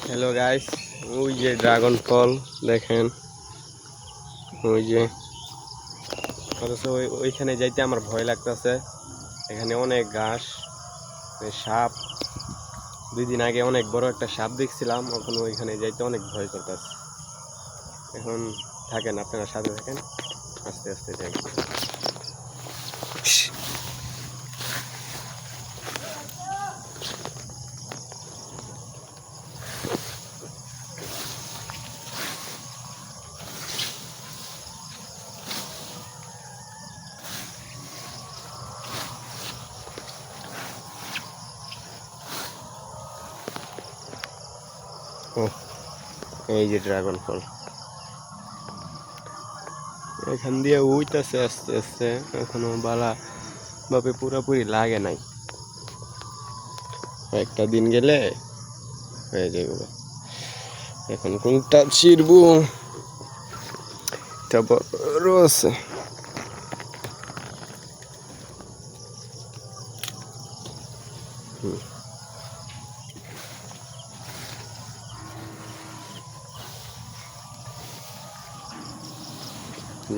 Hello guys, ওই যে dragon ফল দেখেন, ওই যে অথচ ওইখানে যাইতে আমার ভয় লাগতেছে। এখানে অনেক ঘাস, সাপ। 2 দিন আগে অনেক বড় একটা সাপ দেখছিলাম, এখন ওইখানে যাইতে অনেক ভয় করতেছে। এখন থাকেন, আপনারা সাথে থাকেন, আস্তে আস্তে যাই। ও, এই যে ড্রাগন ফল এখান দিয়ে উইতেছে আস্তে আস্তে, এখনো বালা ভাবে পুরোপুরি লাগে নাই। একটা দিন গেলে হয়ে যাবে। এখন কোনটা ছিড়বো, এটা বড় আছে।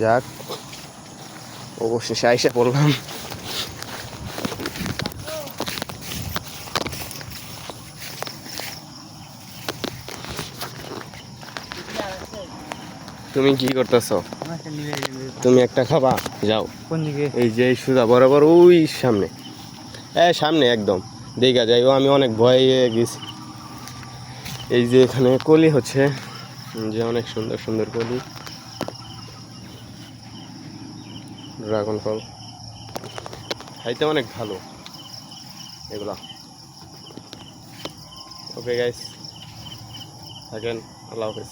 যাক, অবশেষে আইসা পড়লাম। তুমি কি করতেছ? তুমি একটা খাবা? যাও। কোন দিকে? এই যে সুদা বরাবর ওই সামনে, সামনে একদম দেখা যায়। ও আমি অনেক ভয়ে গেছি। এই যে এখানে কলি হচ্ছে, যে অনেক সুন্দর সুন্দর কলি, ড্রাগন ফল খাইতে অনেক ভালো এগুলা। ওকে গাইস, থাকেন, আল্লাহ হাফেজ।